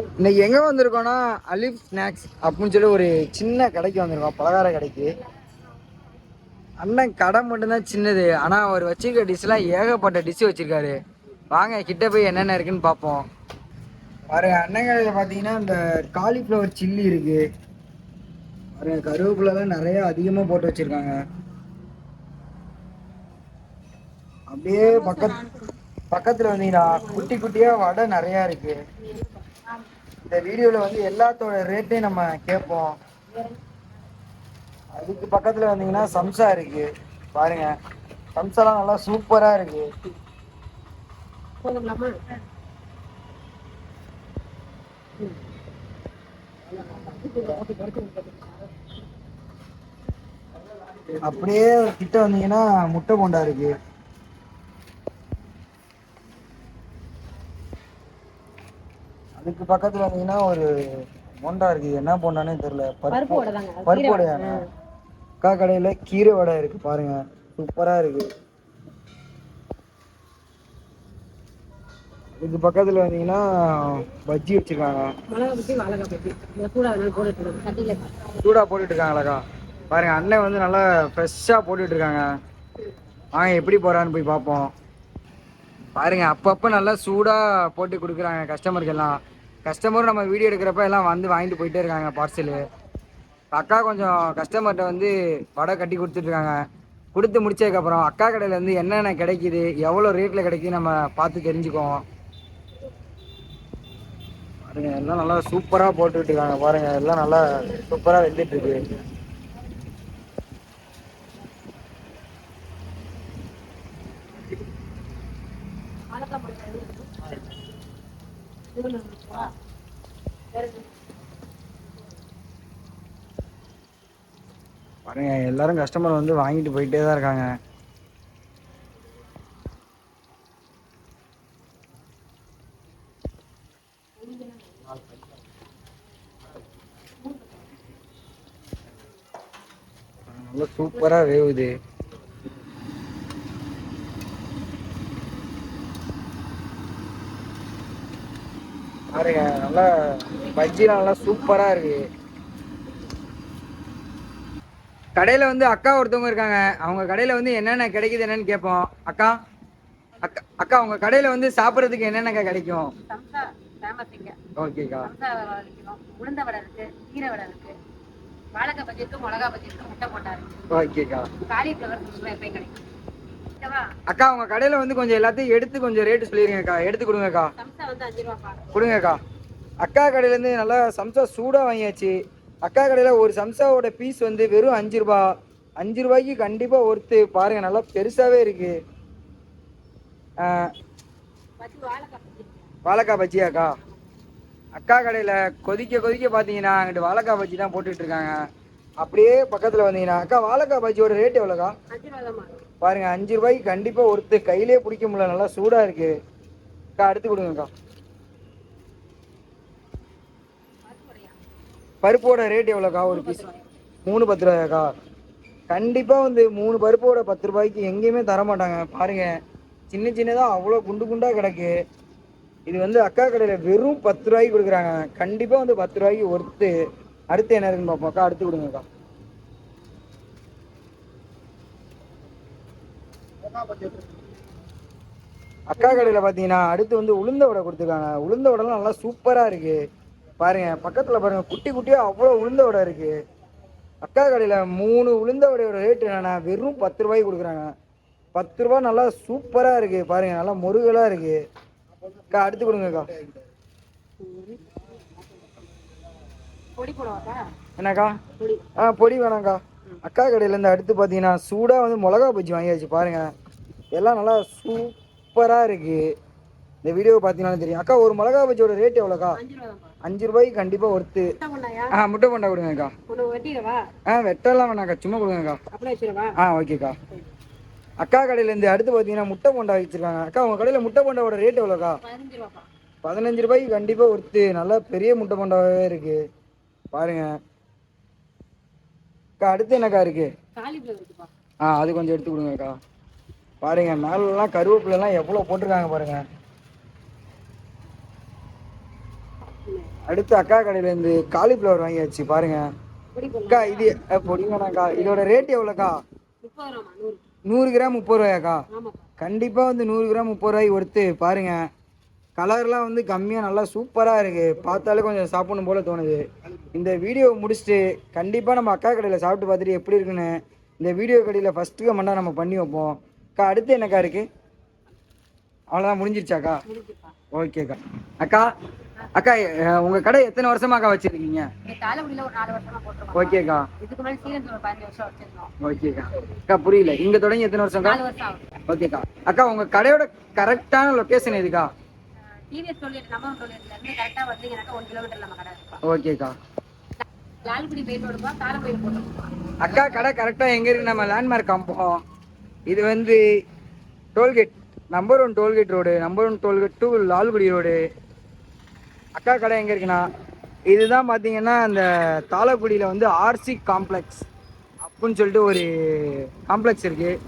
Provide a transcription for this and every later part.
இன்னைக்கு எங்கே வந்திருக்கோன்னா அலிஃப் ஸ்நாக்ஸ் அப்படின்னு சொல்லி ஒரு சின்ன கடைக்கு வந்திருக்கோம், பலகார கடைக்கு. அண்ணன் கடை மட்டும்தான் சின்னது, ஆனால் அவர் வச்சிருக்க டிஷ்லாம் ஏகப்பட்ட டிஷ் வச்சிருக்காரு. வாங்க கிட்ட போய் என்னென்ன இருக்குன்னு பார்ப்போம். பாருங்க அண்ணன் கடையில் பார்த்தீங்கன்னா இந்த காலிஃப்ளவர் சில்லி இருக்கு. பாருங்க கருவேப்பிலாம் நிறைய அதிகமாக போட்டு வச்சிருக்காங்க. அப்படியே பக்கத்தில் வந்தீங்கன்னா குட்டி குட்டியாக வடை நிறையா இருக்கு. இந்த வீடியோவில் வந்து எல்லாத்தோட ரேட்டையும் நம்ம கேட்போம். அதுக்கு பக்கத்தில் வந்தீங்கன்னா சம்சா இருக்கு. பாருங்க சம்சாலாம் நல்லா சூப்பராக இருக்கு. அப்படியே கிட்ட வந்தீங்கன்னா முட்டை போண்டா இருக்கு. அதுக்கு பக்கத்துல வந்தீங்கன்னா ஒரு போண்டா இருக்கு. என்ன போண்டானே தெரியல. பருப்பு வடையாங்க. அக்கா கடையில கீரை வடை இருக்கு. பாருங்க சூப்பரா இருக்கு. இதுக்கு பக்கத்துல வந்தீங்கன்னா பஜ்ஜி வச்சிருக்காங்க. சூடா போட்டுட்டு இருக்காங்களாக்கா. பாருங்க அண்ணன் வந்து நல்லா ஃப்ரெஷ்ஷா போட்டுட்டு இருக்காங்க. வாங்க எப்படி போறான்னு போய் பார்ப்போம். பாருங்க அப்பப்போ நல்லா சூடா போட்டு கொடுக்குறாங்க கஸ்டமருக்கு எல்லாம். கஸ்டமரும் நம்ம வீடியோ எடுக்கிறப்ப எல்லாம் வந்து வாங்கிட்டு போயிட்டே இருக்காங்க பார்சலு. அக்கா கொஞ்சம் கஸ்டமர்கிட்ட வந்து வடை கட்டி கொடுத்துட்ருக்காங்க. கொடுத்து முடிச்சதுக்கப்புறம் அக்கா கடையில் வந்து என்னென்ன கிடைக்கிது, எவ்வளோ ரேட்டில் கிடைக்குது நம்ம பார்த்து தெரிஞ்சுக்குவோம். பாருங்க எல்லாம் நல்லா சூப்பராக போட்டுக்கிட்டு இருக்காங்க. பாருங்க எல்லாம் நல்லா சூப்பராக வெந்துட்டு இருக்கு. பாருங்க எல்லாரும் கஸ்டமர் வந்து வாங்கிட்டு போயிட்டே தான் இருக்காங்க. நல்லா சூப்பரா வேவுது. பாருங்க நல்லா பஜ்ஜிலாம் நல்லா சூப்பரா இருக்கு. கடையில் வந்து அக்கா ஒருத்தவங்க இருக்காங்க. அவங்க கடையில் வந்து என்னென்ன கிடைக்குது என்னன்னு கேட்போம். அக்கா அக்கா அக்கா உங்க கடையில் வந்து சாப்பிட்றதுக்கு என்னென்னக்கா கிடைக்கும்? ஓகேக்கா. உளுந்த வடை இருக்கு, கீரை வடை இருக்கு, வாழைக்காய் பஜ்ஜி இருக்கு, மிளகா பஜ்ஜி இருக்கு, முட்டை போண்டா இருக்கு. ஓகேக்கா. காலிஃப்ளவர் எப்பயும் கிடைக்கும். அக்கா உங்க கடையில் வந்து கொஞ்சம் எல்லாத்தையும் எடுத்து கொஞ்சம் ரேட்டு சொல்லிடுங்கக்கா. எடுத்து கொடுங்கக்கா. சம்சா வந்து 5 ரூபா கொடுங்கக்கா. அக்கா கடையிலேருந்து நல்லா சம்சா சூடாக வாங்கியாச்சு. அக்கா கடையில் ஒரு சம்சாவோட பீஸ் வந்து வெறும் 5 ரூபா. 5 ரூபாய்க்கு கண்டிப்பாக ஒருத்து. பாருங்க நல்லா பெருசாகவே இருக்கு. வாழைக்காய் பஜ்ஜியாக்கா. அக்கா கடையில் கொதிக்க கொதிக்க பார்த்தீங்கன்னா அங்கிட்டு வாழைக்காய் பஜ்ஜி தான் போட்டுட்டு இருக்காங்க. அப்படியே பக்கத்தில் வந்தீங்கன்னா அக்கா வாழைக்காய் பஜ்ஜியோட ரேட் எவ்வளோக்கா? பாருங்க 5 ரூபாய்க்கு கண்டிப்பாக ஒருத்து. கையிலே பிடிக்க முடியல, நல்லா சூடாக இருக்கு. அக்கா அடுத்து கொடுங்கக்கா. பருப்போட ரேட் எவ்வளோக்கா ஒரு பீஸ்? 3 10 ரூபாயாக்கா. கண்டிப்பாக வந்து 3 பருப்போட 10 ரூபாய்க்கு எங்கேயுமே தரமாட்டாங்க. பாருங்க சின்ன சின்னதாக அவ்வளோ குண்டு குண்டாக கிடக்கு. இது வந்து அக்கா கடையில் வெறும் 10 ரூபாய்க்கு கொடுக்குறாங்க. கண்டிப்பாக வந்து 10 ரூபாய்க்கு ஒர்த்து. அடுத்து என்ன இருக்குன்னு பார்ப்போம். அக்கா அடுத்து கொடுங்கக்கா. அக்கா கடையில் பார்த்தீங்கன்னா அடுத்து வந்து உளுந்த வடை கொடுத்துருக்காங்க. உளுந்த வடைலாம் நல்லா சூப்பராக இருக்கு. பாருங்க பக்கத்தில் பாருங்க குட்டி குட்டியாக அவ்வளோ உளுந்த வடை இருக்கு. அக்கா கடையில் 3 உளுந்த வடையோட ரேட் என்னன்னா வெறும் 10 ரூபாய்க்கு கொடுக்குறாங்க. 10 ரூபா நல்லா சூப்பராக இருக்கு. பாருங்க நல்லா முருகலாக இருக்கு. அக்கா அடுத்து கொடுங்கக்கா. என்னக்கா? பொடி வேணாங்க்கா. அக்கா கடையிலேருந்து அடுத்து பார்த்தீங்கன்னா சூடாக வந்து மிளகா பஜ்ஜி வாங்கியாச்சு. பாருங்க எல்லாம் நல்லா சூப்பராக இருக்கு. இந்த வீடியோ பார்த்தீங்கன்னா தெரியும். அக்கா ஒரு மிளகா பஜ்ஜியோட ரேட் எவ்வளோக்கா? 5 ரூபாய்க்கு கண்டிப்பாக ஒர்த்து. முட்டை போண்டா கொடுங்கக்கா. வெட்டெல்லாம் வேணாக்கா, சும்மா கொடுங்கக்கா. ஓகேக்கா. அக்கா கடையிலேருந்து அடுத்து பார்த்தீங்கன்னா முட்டை போண்டா வச்சுருக்காங்க. அக்கா உங்கள் கடையில் முட்டை போண்டாவோட ரேட் எவ்வளோக்கா? 15 ரூபாய்க்கு கண்டிப்பாக ஒர்த்து. நல்லா பெரிய முட்டை போண்டாவே இருக்கு. பாருங்க அக்கா அடுத்து என்னக்கா இருக்கு? அது கொஞ்சம் எடுத்து கொடுங்கக்கா. பாருங்க மேலாம் கருவேப்பிலாம் எவ்வளோ போட்டிருக்காங்க பாருங்க. அடுத்து அக்கா கடையிலேருந்து காலிஃப்ளவர் வாங்கியாச்சு பாருங்க. பொடி அக்கா போடலாம். இது பொடி வேணாக்கா. இதோட ரேட் எவ்வளோக்கா? 30 ரூபாமா 100. 100 கிராம் 30 ரூபாயாக்கா? ஆமாப்பா. கண்டிப்பாக வந்து 100 கிராம் 30 ரூபாய்க்கு ஒருத்து பாருங்க. கலர்லாம் வந்து கம்மியாக நல்லா சூப்பராக இருக்குது. பார்த்தாலே கொஞ்சம் சாப்பிடணும் போல தோணுது. இந்த வீடியோ முடிச்சுட்டு கண்டிப்பாக நம்ம அக்கா கடையில் சாப்பிட்டு பார்த்துட்டு எப்படி இருக்குன்னு இந்த வீடியோ கடையில் ஃபஸ்ட்டு கமெண்டாக நம்ம பண்ணி வைப்போம். அக்கா அடுத்து என்னக்கா இருக்குது? அவ்வளோதான் முடிஞ்சிருச்சாக்கா? முடிஞ்சுப்பா. ஓகேக்கா. அக்கா அக்கா உங்கள் கடை எத்தனை வருஷமாக்கா வச்சுருக்கீங்க? இங்க தாளக்குடியில ஒரு 4 வருஷமா போட்டிருக்கோம். ஓகேக்கா. இதுக்கு முன்னாடி சீரன்ல ஒரு 15 வருஷம் வச்சிருந்தோம். ஓகேக்கா. அக்கா புரியல, இங்கே தொடங்கி எத்தனை வருஷம்க்கா? 4 வருஷம் ஆகுது. ஓகேக்கா. அக்கா உங்கள் கடையோட கரெக்டான லொக்கேஷன் எதுக்கா? டிவிஎஸ் டோல்கேட் நம்பர் டோல்கேட்ல இருந்து கரெக்டா வந்தீங்கன்னாக்கா 1 கிலோமீட்டர் நம்ம கடை இருக்குப்பா. ஓகேக்கா. லால்குடி மெயின் ரோடுப்பா, தாளக்குடி போட்டுருக்கோம். அக்கா கடை கரெக்டாக எங்கே இருக்குது? நம்ம லேண்ட்மார்க் காம்போம். இது வந்து tollgate number 1 tollgate road, number 1 tollgate 2 Lalgudi road. அக்கா கடை எங்கே இருக்குன்னா இதுதான் பார்த்தீங்கன்னா அந்த தாளக்குடியில் வந்து ஆர்சி காம்ப்ளெக்ஸ் அப்படின்னு சொல்லிட்டு ஒரு காம்ப்ளெக்ஸ் இருக்குது.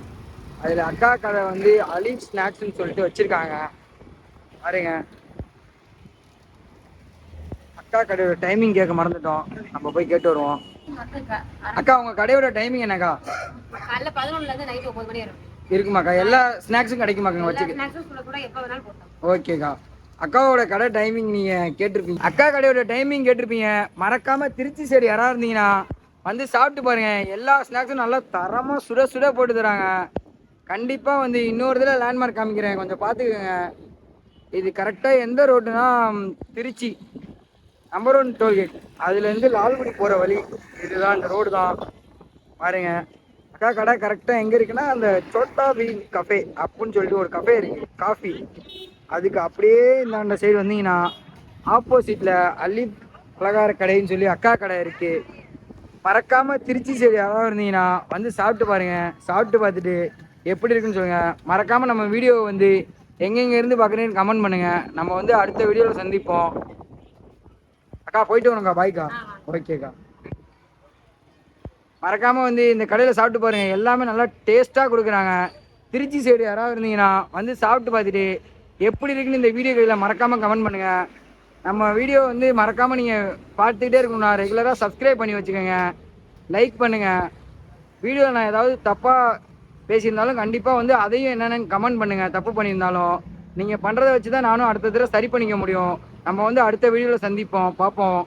அதில் அக்கா கடை வந்து அலீப் ஸ்நாக்ஸ்ன்னு சொல்லிட்டு வச்சுருக்காங்க பாருங்க. அக்கா கடையோட டைமிங் கேட்க மறந்துட்டோம், நம்ம போய் கேட்டு வருவோம். வந்து அக்கா உங்கள் கடையோட டைமிங் என்னக்கா? காலைல 11 இருந்து நைட் 9 மணி வரைக்கும் இருக்குமாக்கா? எல்லா ஸ்நாக்ஸும் கிடைக்குமாக்கா வச்சுக்க? ஸ்நாக்ஸும் கூட எப்போ வேணாலும் போட்டோம். ஓகேக்கா. அக்காவோட கடை டைமிங் நீங்கள் கேட்டிருப்பீங்க. அக்கா கடையோட டைமிங் கேட்டிருப்பீங்க. மறக்காமல் திருச்சி சைடு யாராவது இருந்தீங்கன்னா வந்து சாப்பிட்டு பாருங்கள். எல்லா ஸ்நாக்ஸும் நல்லா தரமாக சுட சுட போட்டு தராங்க. கண்டிப்பாக வந்து இன்னொரு இதில் லேண்ட்மார்க் காமிக்கிறேன், கொஞ்சம் பார்த்துக்கோங்க. இது கரெக்டாக எந்த ரோடுனா திருச்சி நம்பர் 1 டோல்கேட், அதுலேருந்து லால்குடி போகிற வழி இதுதான், இந்த ரோடு தான் பாருங்க. அக்கா கடை கரெக்டாக எங்கே இருக்குன்னா அந்த சோட்டா பீன் கஃபே அப்படின்னு சொல்லிட்டு ஒரு கஃபே இருக்குது காஃபி, அதுக்கு அப்படியே இந்த சைடு வந்தீங்கன்னா ஆப்போசிட்டில் அலீப் பலகார கடைன்னு சொல்லி அக்கா கடை இருக்குது. மறக்காமல் திருச்சி சைடு யாராவது இருந்தீங்கன்னா வந்து சாப்பிட்டு பாருங்கள். சாப்பிட்டு பார்த்துட்டு எப்படி இருக்குன்னு சொல்லுங்கள். மறக்காமல் நம்ம வீடியோ வந்து எங்கெங்கே இருந்து பார்க்குறேன்னு கமெண்ட் பண்ணுங்கள். நம்ம வந்து அடுத்த வீடியோவில் சந்திப்போம். அக்கா போயிட்டு வரோங்க்கா, பாய்க்கா. ஓகேக்கா. மறக்காமல் வந்து இந்த கடையில் சாப்பிட்டு பாருங்கள், எல்லாமே நல்லா டேஸ்ட்டாக கொடுக்குறாங்க. திருச்சி சைடு யாராவது இருந்தீங்கன்னா வந்து சாப்பிட்டு பார்த்துட்டு எப்படி இருக்குன்னு இந்த வீடியோ கடையில் மறக்காமல் கமெண்ட் பண்ணுங்கள். நம்ம வீடியோ வந்து மறக்காமல் நீங்கள் பார்த்துக்கிட்டே இருக்கணும்னா ரெகுலராக சப்ஸ்கிரைப் பண்ணி வச்சுக்கோங்க, லைக் பண்ணுங்கள். வீடியோவில் நான் ஏதாவது தப்பாக பேசியிருந்தாலும் கண்டிப்பாக வந்து அதையும் என்னென்னு கமெண்ட் பண்ணுங்கள். தப்பு பண்ணியிருந்தாலும் நீங்கள் பண்ணுறதை வச்சு தான் நானும் அடுத்த தடவை சரி பண்ணிக்க முடியும். நம்ம வந்து அடுத்த வீடியோவில் சந்திப்போம், பார்ப்போம்.